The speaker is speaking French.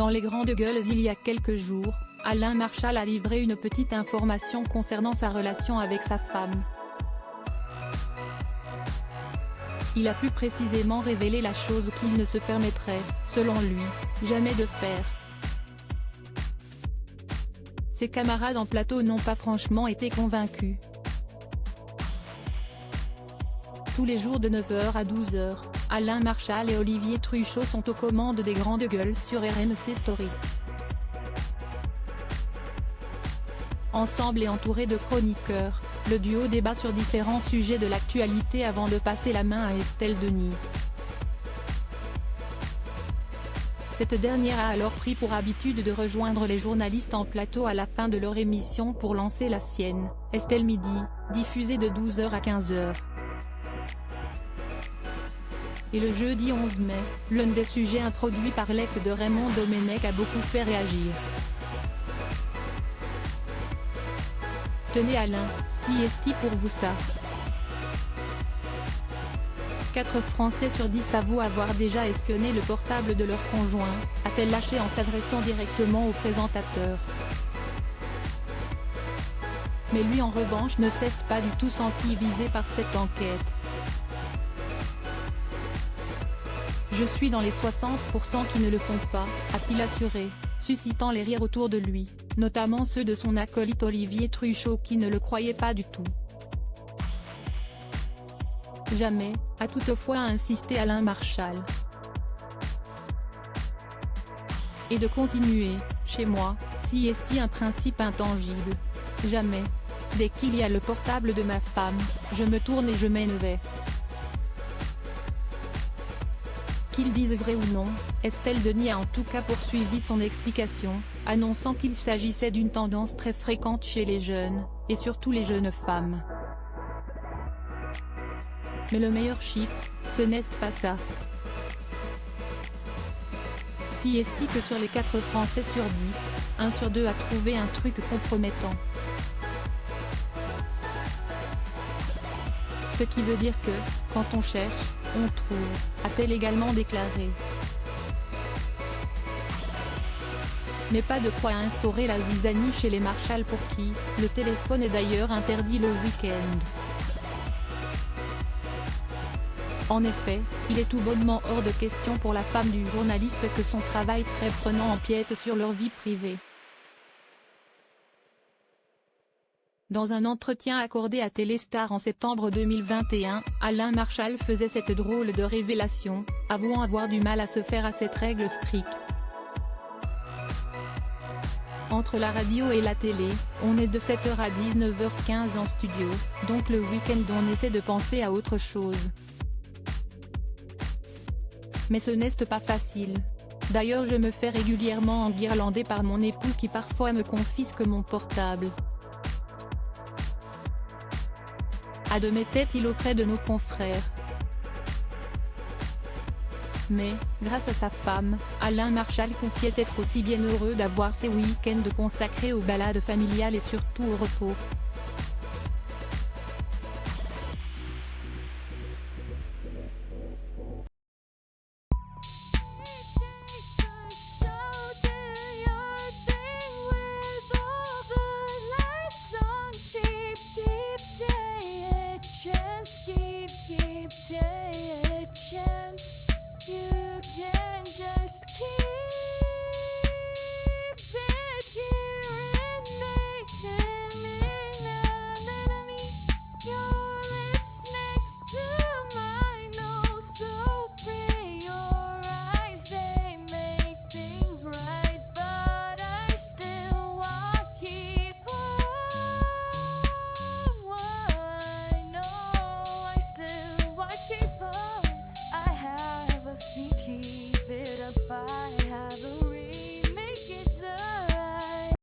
Dans les grandes gueules il y a quelques jours, Alain Marchal a livré une petite information concernant sa relation avec sa femme. Il a plus précisément révélé la chose qu'il ne se permettrait, selon lui, jamais de faire. Ses camarades en plateau n'ont pas franchement été convaincus. Tous les jours de 9h à 12h, Alain Marchal et Olivier Truchot sont aux commandes des grandes gueules sur RMC Story. Ensemble et entouré de chroniqueurs, le duo débat sur différents sujets de l'actualité avant de passer la main à Estelle Denis. Cette dernière a alors pris pour habitude de rejoindre les journalistes en plateau à la fin de leur émission pour lancer la sienne, Estelle Midi, diffusée de 12h à 15h. Et le jeudi 11 mai, l'un des sujets introduits par l'ex de Raymond Domenech a beaucoup fait réagir. Tenez Alain, si esti pour vous ça. 4 Français sur 10 avouent avoir déjà espionné le portable de leur conjoint, a-t-elle lâché en s'adressant directement au présentateur. Mais lui en revanche ne s'est pas du tout senti visé par cette enquête. Je suis dans les 60% qui ne le font pas, a-t-il assuré, suscitant les rires autour de lui, notamment ceux de son acolyte Olivier Truchot qui ne le croyait pas du tout. Jamais, a toutefois insisté Alain Marchal. Et de continuer, chez moi, si est-il un principe intangible. Jamais. Dès qu'il y a le portable de ma femme, je me tourne et je m'en vais. Qu'ils disent vrai ou non, Estelle Denis a en tout cas poursuivi son explication, annonçant qu'il s'agissait d'une tendance très fréquente chez les jeunes, et surtout les jeunes femmes. Mais le meilleur chiffre, ce n'est pas ça. Si est-il que sur les 4 Français sur 10, 1 sur 2 a trouvé un truc compromettant. Ce qui veut dire que, quand on cherche, on trouve, a-t-elle également déclaré. Mais pas de quoi instaurer la zizanie chez les Marchal pour qui, le téléphone est d'ailleurs interdit le week-end. En effet, il est tout bonnement hors de question pour la femme du journaliste que son travail très prenant empiète sur leur vie privée. Dans un entretien accordé à Téléstar en septembre 2021, Alain Marchal faisait cette drôle de révélation, avouant avoir du mal à se faire à cette règle stricte. Entre la radio et la télé, on est de 7h à 19h15 en studio, donc le week-end on essaie de penser à autre chose. Mais ce n'est pas facile. D'ailleurs je me fais régulièrement enguirlander par mon époux qui parfois me confisque mon portable. Admettait-il auprès de nos confrères. Mais, grâce à sa femme, Alain Marchal confiait être aussi bien heureux d'avoir ses week-ends consacrés aux balades familiales et surtout au repos.